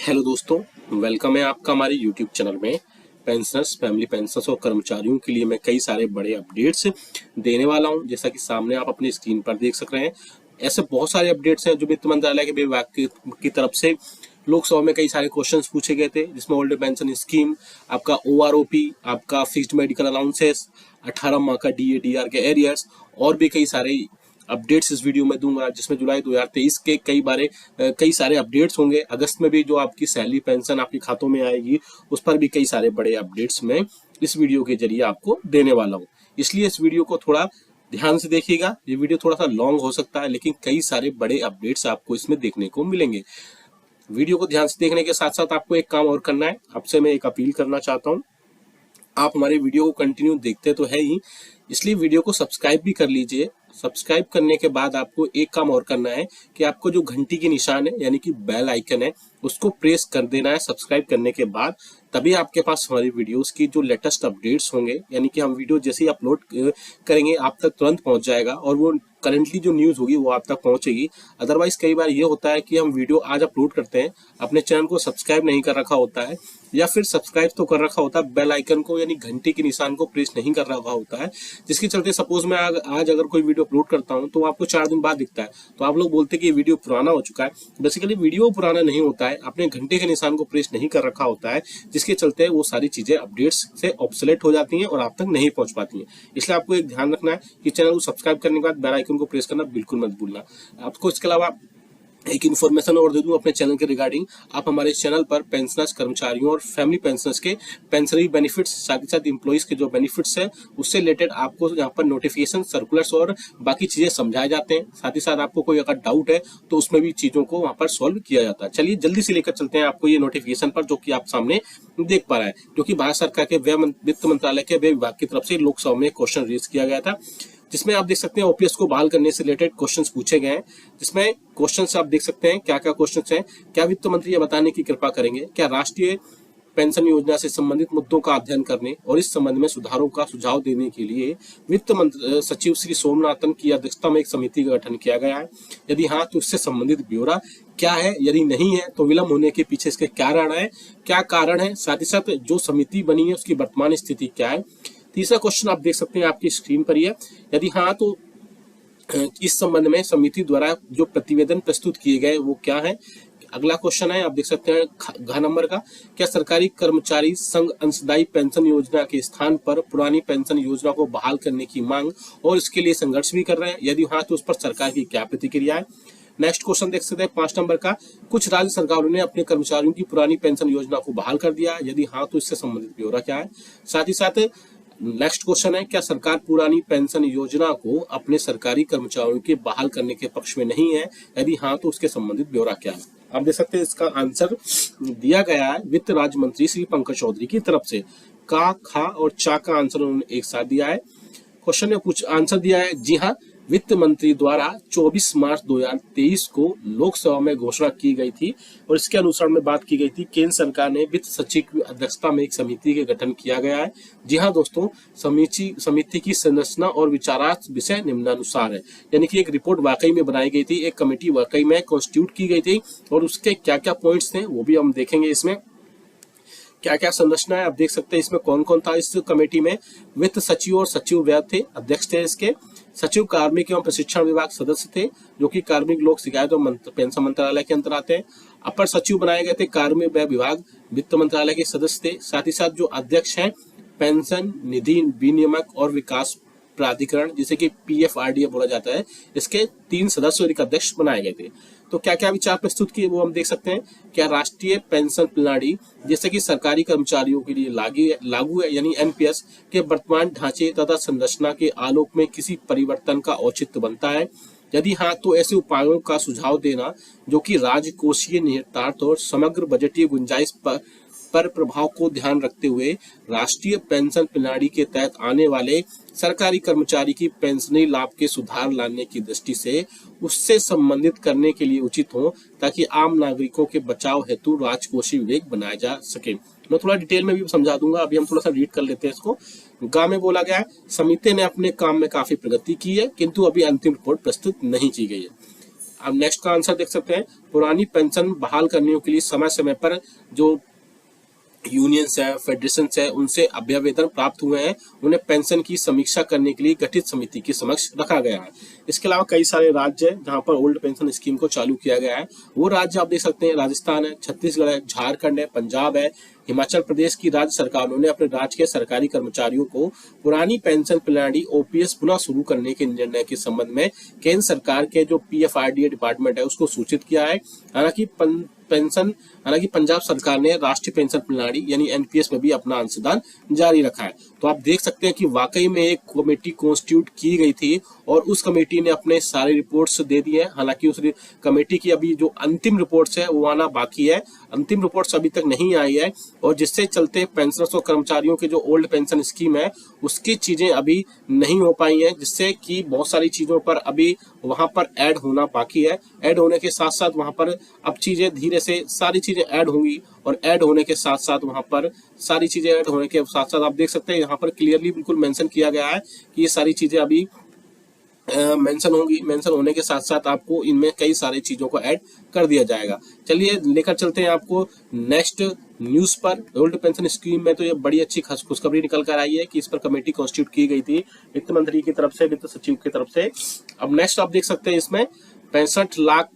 Hello दोस्तों, welcome है आपका हमारे यूट्यूब चैनल में। पेंशनर्स, फैमिली पेंशनर्स और कर्मचारियों के लिए मैं कई सारे बड़े अपडेट्स देने वाला हूं, जैसा कि सामने आप अपनी स्क्रीन पर देख सक रहे हैं। ऐसे बहुत सारे अपडेट्स हैं जो वित्त मंत्रालय के विभाग की तरफ से लोकसभा में कई सारे क्वेश्चंस पूछे गए थे, जिसमें ओल्ड पेंशन स्कीम, आपका OROP, आपका फिक्स्ड मेडिकल अलाउंसेस, 18 माह का DA/DR के एरियर्स और भी कई सारे अपडेट्स इस वीडियो में दूंगा, जिसमें जुलाई 2023 के कई सारे अपडेट्स होंगे। अगस्त में भी जो आपकी सैलरी पेंशन आपके खातों में आएगी, उस पर भी कई सारे बड़े अपडेट्स मैं इस वीडियो के जरिए आपको देने वाला हूं। इसलिए इस वीडियो को थोड़ा ध्यान से देखिएगा। ये वीडियो थोड़ा सा लॉन्ग हो सकता है, लेकिन कई सारे बड़े अपडेट्स आपको इसमें देखने को मिलेंगे। वीडियो को ध्यान से देखने के साथ साथ आपको एक काम और करना है। आपसे मैं एक अपील करना चाहता हूँ, आप हमारे वीडियो को कंटिन्यू देखते तो है ही, इसलिए वीडियो को सब्सक्राइब भी कर लीजिए। सब्सक्राइब करने के बाद आपको एक काम और करना है कि आपको जो घंटी की निशान है, यानी कि बेल आइकन है, उसको प्रेस कर देना है सब्सक्राइब करने के बाद। तभी आपके पास हमारी वीडियोस की जो लेटेस्ट अपडेट्स होंगे, यानी कि हम वीडियो जैसे ही अपलोड करेंगे आप तक तुरंत पहुंच जाएगा और वो करंटली जो न्यूज़ होगी वो आप तक पहुंचेगी। अदरवाइज कई बार ये होता है कि हम वीडियो आज अपलोड करते हैं, अपने चैनल को सब्सक्राइब नहीं कर रखा होता है, या फिर सब्सक्राइब तो कर रखा होता है, बेल आइकन को यानी घंटी के निशान को प्रेस नहीं कर रखा होता है, जिसके चलते सपोज मैं आज अगर कोई वीडियो अपलोड करता हूं तो आपको 4 दिन बाद दिखता है, तो आप लोग बोलते हैं कि ये वीडियो पुराना हो चुका है। बेसिकली वीडियो पुराना नहीं होता है, आपने घंटे के निशान को प्रेस नहीं कर रखा होता है, जिसके चलते वो सारी चीजें अपडेट्स से ऑब्सोलेट हो जाती हैं और आप तक नहीं पहुंच पाती हैं। इसलिए आपको एक ध्यान रखना है कि चैनल को सब्सक्राइब करने के बाद बेल आइकन को प्रेस करना बिल्कुल मत भूलना। आपको इसके अलावा एक इन्फॉर्मेशन और दे दूं अपने चैनल के रिगार्डिंग। आप हमारे चैनल पर पेंशनर्स, कर्मचारियों और फैमिली पेंशनर्स के पेंशनरी बेनिफिट्स, साथ ही साथ एम्प्लॉइज के जो बेनिफिट्स है उससे रिलेटेड आपको यहाँ पर नोटिफिकेशन, सर्कुलर्स और बाकी चीजें समझाए जाते हैं। साथ ही साथ आपको कोई अगर डाउट है तो उसमें भी चीजों को वहां पर सॉल्व किया जाता है। चलिए जल्दी से लेकर चलते हैं आपको ये नोटिफिकेशन पर, जो कि आप सामने देख पा रहे हैं, जो कि भारत सरकार के वित्त मंत्रालय के व्यय विभाग की तरफ से लोकसभा में क्वेश्चन रेज किया गया था, जिसमें आप देख सकते हैं OPS को बहाल करने से रिलेटेड क्वेश्चंस पूछे गए हैं। जिसमें क्वेश्चंस आप देख सकते हैं क्या क्या क्वेश्चंस हैं। क्या वित्त मंत्री ये बताने की कृपा करेंगे क्या राष्ट्रीय पेंशन योजना से संबंधित मुद्दों का अध्ययन करने और इस संबंध में सुधारों का सुझाव देने के लिए वित्त सचिव श्री सोमनाथन की अध्यक्षता में एक समिति का गठन किया गया है? यदि हाँ तो इससे संबंधित ब्यौरा क्या है? यदि नहीं है तो विलंब होने के पीछे इसके क्या कारण है? साथ ही साथ जो समिति बनी है उसकी वर्तमान स्थिति क्या है? तीसरा क्वेश्चन आप देख सकते हैं आपकी स्क्रीन पर ही है। यदि हाँ तो इस संबंध में समिति द्वारा जो प्रतिवेदन प्रस्तुत किए गए वो क्या है? अगला क्वेश्चन है, आप देख सकते हैं घ नंबर का, क्या सरकारी कर्मचारी संघ अंशदायी पेंशन योजना के स्थान पर पुरानी पेंशन योजना को बहाल करने की मांग और इसके लिए संघर्ष भी कर रहे हैं? यदि हाँ तो उस पर सरकार की क्या प्रतिक्रिया है? नेक्स्ट क्वेश्चन देख सकते हैं 5 नंबर का, कुछ राज्य सरकारों ने अपने कर्मचारियों की पुरानी पेंशन योजना को बहाल कर दिया, यदि हाँ तो इससे संबंधित ब्यौरा क्या है? साथ ही साथ नेक्स्ट क्वेश्चन है, क्या सरकार पुरानी पेंशन योजना को अपने सरकारी कर्मचारियों के बहाल करने के पक्ष में नहीं है? यदि हाँ तो उसके संबंधित ब्यौरा क्या है? आप देख सकते हैं इसका आंसर दिया गया है वित्त राज्य मंत्री श्री पंकज चौधरी की तरफ से। का, खा और चा का आंसर उन्होंने एक साथ दिया है। क्वेश्चन में कुछ आंसर दिया है, जी हाँ, वित्त मंत्री द्वारा 24 मार्च 2023 को लोकसभा में घोषणा की गई थी और इसके अनुसार में बात की गई थी। केंद्र सरकार ने वित्त सचिव की अध्यक्षता में एक समिति के गठन किया गया है। जी हाँ दोस्तों, समिति की संरचना और विचारार्थ विषय निम्नानुसार है, यानी कि एक रिपोर्ट वाकई में बनाई गई थी, एक कमेटी वाकई में कॉन्स्टिट्यूट की गई थी और उसके क्या क्या पॉइंट्स थे वो भी हम देखेंगे। इसमें क्या क्या संरचना है आप देख सकते हैं। इसमें कौन कौन था इस कमेटी में? वित्त सचिव और सचिव व्यय थे, अध्यक्ष थे इसके। सचिव कार्मिक एवं प्रशिक्षण विभाग सदस्य थे, जो कि कार्मिक लोक शिकायत और पेंशन मंत्रालय के अंतर आते हैं। अपर सचिव बनाए गए थे कार्मिक व्यय विभाग, वित्त मंत्रालय के सदस्य थे। साथ ही साथ जो अध्यक्ष हैं पेंशन निधि विनियामक और विकास प्राधिकरण, जिसे कि PFRDA बोला जाता है, इसके 3 सदस्य और एक अध्यक्ष बनाए गए थे। तो क्या क्या विचार प्रस्तुत किए वो हम देख सकते हैं। क्या राष्ट्रीय पेंशन प्रणाली जैसे कि सरकारी कर्मचारियों के लिए लागू है, यानी NPS के वर्तमान ढांचे तथा संरचना के आलोक में किसी परिवर्तन का औचित्य बनता है? यदि हाँ तो ऐसे उपायों का सुझाव देना जो कि राजकोषीय निहितार्थ और समग्र बजटीय गुंजाइश पर प्रभाव को ध्यान रखते हुए राष्ट्रीय पेंशन प्रणाली के तहत आने वाले सरकारी कर्मचारी की पेंशनरी लाभ के सुधार लाने की दृष्टि से उससे संबंधित करने के लिए उचित हो, ताकि आम नागरिकों के बचाव हेतु राजकोषीय विवेक बनाया जा सके। मैं थोड़ा डिटेल में भी समझा दूंगा, अभी हम थोड़ा सा रीड कर लेते हैं इसको। गा में बोला गया है, समिति ने अपने काम में काफी प्रगति की है, किंतु अभी अंतिम रिपोर्ट प्रस्तुत नहीं की गई है। अब नेक्स्ट का आंसर देख सकते हैं, पुरानी पेंशन बहाल करने के लिए समय समय पर जो यूनियंस है, फेडरेशंस है, उनसे अभ्यवेतन प्राप्त हुए हैं, उन्हें पेंशन की समीक्षा करने के लिए गठित समिति के समक्ष रखा गया है। इसके अलावा कई सारे राज्य हैं जहां पर ओल्ड पेंशन स्कीम को चालू किया गया है। वो राज्य आप देख सकते हैं, राजस्थान है, छत्तीसगढ़ है, झारखंड है, पंजाब है, हिमाचल प्रदेश की राज्य सरकारों ने अपने राज्य के सरकारी कर्मचारियों को पुरानी पेंशन प्रणाली ओपीएस पुनः शुरू करने के निर्णय के संबंध में केंद्र सरकार के जो पीएफआरडीए डिपार्टमेंट है उसको सूचित किया है। हालांकि पंजाब सरकार ने राष्ट्रीय पेंशन प्रणाली यानी एनपीएस में भी अपना अंशदान जारी रखा है। तो आप देख सकते हैं कि वाकई में एक कमेटी कॉन्स्टिट्यूट की गई थी और उस कमेटी ने अपने सारे रिपोर्ट्स दे दिए हैं। हालांकि उस कमेटी की अभी जो अंतिम रिपोर्ट्स है वो आना बाकी है, अंतिम रिपोर्ट्स अभी तक नहीं आई है, और जिससे चलते पेंशनर्स और कर्मचारियों के जो ओल्ड पेंशन स्कीम है उसकी चीजें अभी नहीं हो पाई हैं, जिससे कि बहुत सारी चीजों पर अभी वहां पर ऐड होना बाकी है। ऐड होने के साथ साथ वहां पर अब चीजें धीरे से सारी चीजें ऐड होंगी, और ऐड होने के साथ साथ वहां पर सारी चीजें ऐड होने के साथ साथ आप देख सकते हैं यहाँ पर क्लियरली बिल्कुल मेंशन किया गया है कि ये सारी चीजें अभी मेंशन होंगी। मेंशन होने के साथ साथ आपको इनमें कई सारी चीजों को ऐड कर दिया जाएगा। चलिए लेकर चलते हैं आपको नेक्स्ट न्यूज पर। ओल्ड पेंशन स्कीम में तो ये बड़ी अच्छी खुशखबरी निकल कर आई है कि इस पर कमेटी कॉन्स्टिट्यूट की गई थी वित्त मंत्री की तरफ से, वित्त सचिव की तरफ से। अब नेक्स्ट आप देख सकते हैं इसमें 65 लाख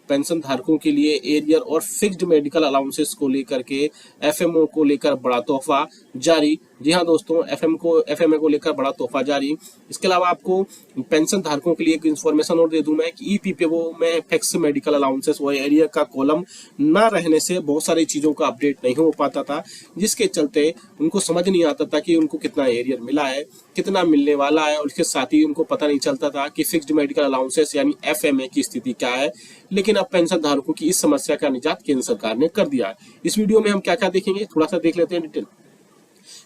पेंशन धारकों के लिए एरियर और फिक्स्ड मेडिकल अलाउंसेस को लेकर के एफएमओ को लेकर बड़ा तोहफा जारी। जी हाँ दोस्तों, एफएमए को लेकर बड़ा तोहफा जारी। इसके अलावा आपको पेंशन धारकों के लिए एक इन्फॉर्मेशन और दे दूं मैं कि ईपीपीओ में फिक्स मेडिकल अलाउंसेस और एरियर का कॉलम ना रहने से बहुत सारी चीजों का अपडेट नहीं हो पाता था, जिसके चलते उनको समझ नहीं आता था कि उनको कितना एरियर मिला है, कितना मिलने वाला है, और इसके साथ ही उनको पता नहीं चलता था कि फिक्स्ड मेडिकल अलाउंसेस यानी एफएमए की स्थिति क्या है। लेकिन अब पेंशन धारकों की इस समस्या का निजात केंद्र सरकार ने कर दिया है। इस वीडियो में हम क्या क्या देखेंगे थोड़ा सा देख लेते हैं डिटेल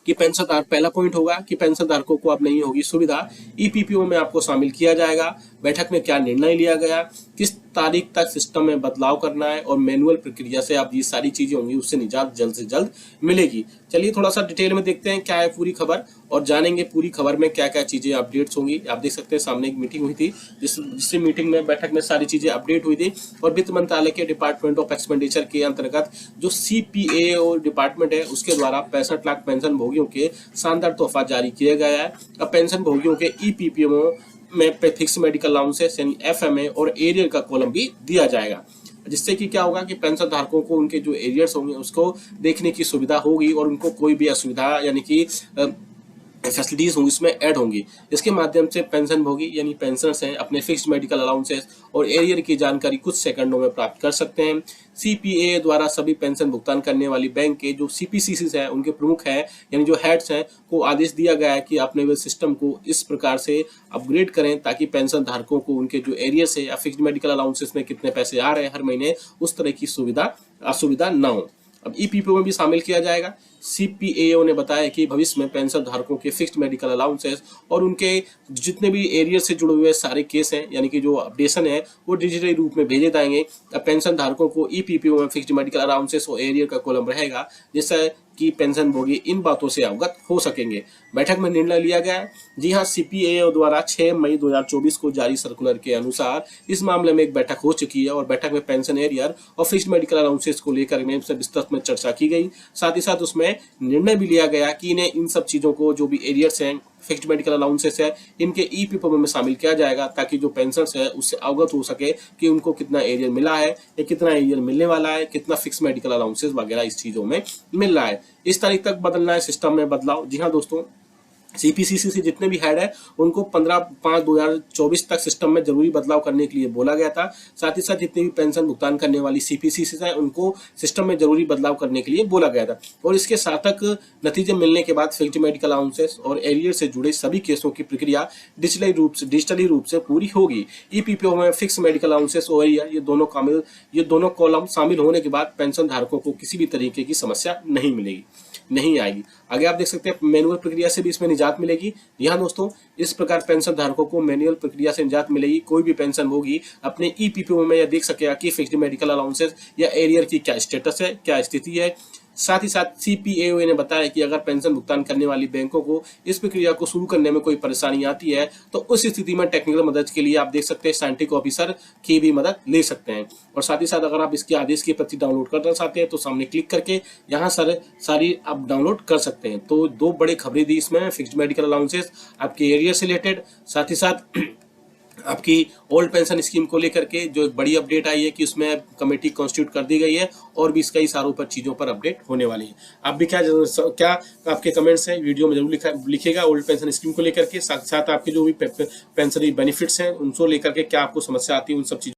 कि पेंशन धारक, पहला पॉइंट होगा कि पेंशन धारकों को अब नहीं होगी सुविधा, ईपीपीओ में आपको शामिल किया जाएगा, बैठक में क्या निर्णय लिया गया, किस तारीख तक सिस्टम में बदलाव करना है, और मैनुअल प्रक्रिया से आप ये सारी चीजें होंगी उससे निजात जल्द से जल्द मिलेगी। चलिए थोड़ा सा डिटेल में देखते हैं क्या है पूरी खबर और जानेंगे पूरी खबर में क्या क्या चीजें अपडेट्स होंगी। आप देख सकते हैं सामने एक मीटिंग हुई थी जिस मीटिंग में बैठक में सारी चीजें अपडेट हुई थी, और वित्त मंत्रालय के डिपार्टमेंट ऑफ एक्सपेंडिचर के अंतर्गत जो सीपीए और डिपार्टमेंट है उसके द्वारा 65 लाख पेंशन भोगियों के शानदार तोहफा जारी किया गया है। अब पेंशन भोगियों के ईपीपीओ में फिक्स मेडिकल अलाउंसेस यानी एफएमए और एरियर का कॉलम भी दिया जाएगा, जिससे कि क्या होगा कि पेंशन धारकों को उनके जो एरियर्स होंगे उसको देखने की सुविधा होगी और उनको कोई भी असुविधा यानी कि फैसिलिटीज होंगी उसमें ऐड होंगी। इसके माध्यम से पेंशन भोगी यानी पेंशनर्स हैं अपने फिक्स्ड मेडिकल अलाउंसेस और एरियर की जानकारी कुछ सेकंडों में प्राप्त कर सकते हैं। सीपीए द्वारा सभी पेंशन भुगतान करने वाली बैंक के जो सीपीसीसी है उनके प्रमुख हैं यानी जो हेड्स हैं को आदेश दिया गया है कि अपने वे सिस्टम को इस प्रकार से अपग्रेड करें ताकि पेंशन धारकों को उनके जो एरियर से या फिक्स्ड मेडिकल अलाउंसेस में कितने पैसे आ रहे हैं हर महीने उस तरह की असुविधा न हो। अब ईपीपीओ में भी शामिल किया जाएगा। सीपीएओ ने बताया कि भविष्य में पेंशन धारकों के फिक्स्ड मेडिकल अलाउंसेस और उनके जितने भी एरियर से जुड़े हुए सारे केस हैं यानी कि जो अपडेशन है वो डिजिटल रूप में भेजे जाएंगे। अब पेंशन धारकों को ईपीपीओ में फिक्स्ड मेडिकल अलाउंसेस और एरियर का कॉलम रहेगा जिससे कि पेंशन भोगी इन बातों से अवगत हो सकेंगे। बैठक में निर्णय लिया गया है। जी हाँ, सीपीएओ द्वारा 6 मई 2024 को जारी सर्कुलर के अनुसार इस मामले में एक बैठक हो चुकी है और बैठक में पेंशन एरियर और फिक्स्ड मेडिकल अलाउंसेस को लेकर विस्तृत में चर्चा की गई। साथ ही साथ उसमें निर्णय भी लिया गया कि इन्हें इन सब चीजों को जो भी एरियर्स हैं फिक्स्ड मेडिकल अलाउंसेस है इनके ईपीपीओ में शामिल किया जाएगा ताकि जो पेंशनर्स है उससे अवगत हो सके कि उनको कितना एरियर मिला है या कितना एरियर मिलने वाला है, कितना फिक्स मेडिकल अलाउंसेस वगैरह इस चीजों में मिल रहा है। इस तारीख तक बदलना है सिस्टम में बदलाव। जी हाँ दोस्तों, सीपीसीसी से जितने भी हेड है उनको 15/5/2024 तक सिस्टम में जरूरी बदलाव करने के लिए बोला गया था। साथ ही साथ जितने भी पेंशन भुगतान करने वाली सीपीसीसी है उनको सिस्टम में जरूरी बदलाव करने के लिए बोला गया था और इसके सार्थक नतीजे मिलने के बाद फिक्स्ड मेडिकल अलाउंसेस और एरियर से जुड़े सभी केसों की प्रक्रिया डिजिटली रूप से पूरी होगी। ईपीपीओ में फिक्स मेडिकल अलाउंसेस और एरियर ये दोनों कॉलम शामिल होने के बाद पेंशन धारकों को किसी भी तरीके की समस्या नहीं आएगी। आगे आप देख सकते हैं मैनुअल प्रक्रिया से भी इसमें निजात मिलेगी। यहाँ दोस्तों, इस प्रकार पेंशन धारकों को मैनुअल प्रक्रिया से निजात मिलेगी। कोई भी पेंशन होगी अपने ईपीपीओ में यह देख सकेगा कि फिक्स्ड मेडिकल अलाउंसेस या एरियर की क्या स्टेटस है, क्या स्थिति है, साथ ही साथ CPAO ने बताया कि अगर पेंशन भुगतान करने वाली बैंकों को इस प्रक्रिया को शुरू करने में कोई परेशानी आती है तो उस स्थिति में टेक्निकल मदद के लिए आप देख सकते हैं साइंटिफिक ऑफिसर की भी मदद ले सकते हैं। और साथ ही साथ अगर आप इसके आदेश की प्रति डाउनलोड करना चाहते हैं तो सामने क्लिक करके यहाँ सारी आप डाउनलोड कर सकते हैं। तो दो बड़े खबरें दी इसमें, फिक्स्ड मेडिकल अलाउंसेस आपके एरिया से रिलेटेड, साथ ही साथ आपकी ओल्ड पेंशन स्कीम को लेकर के जो एक बड़ी अपडेट आई है कि उसमें कमेटी कॉन्स्टिट्यूट कर दी गई है और भी कई सारों पर चीज़ों पर अपडेट होने वाली है। आप भी क्या आपके कमेंट्स हैं वीडियो में जरूर लिखिएगा ओल्ड पेंशन स्कीम को लेकर के, साथ साथ आपके जो भी पेंशन बेनिफिट्स हैं उनको लेकर के क्या आपको समस्या आती है उन सब चीज़ों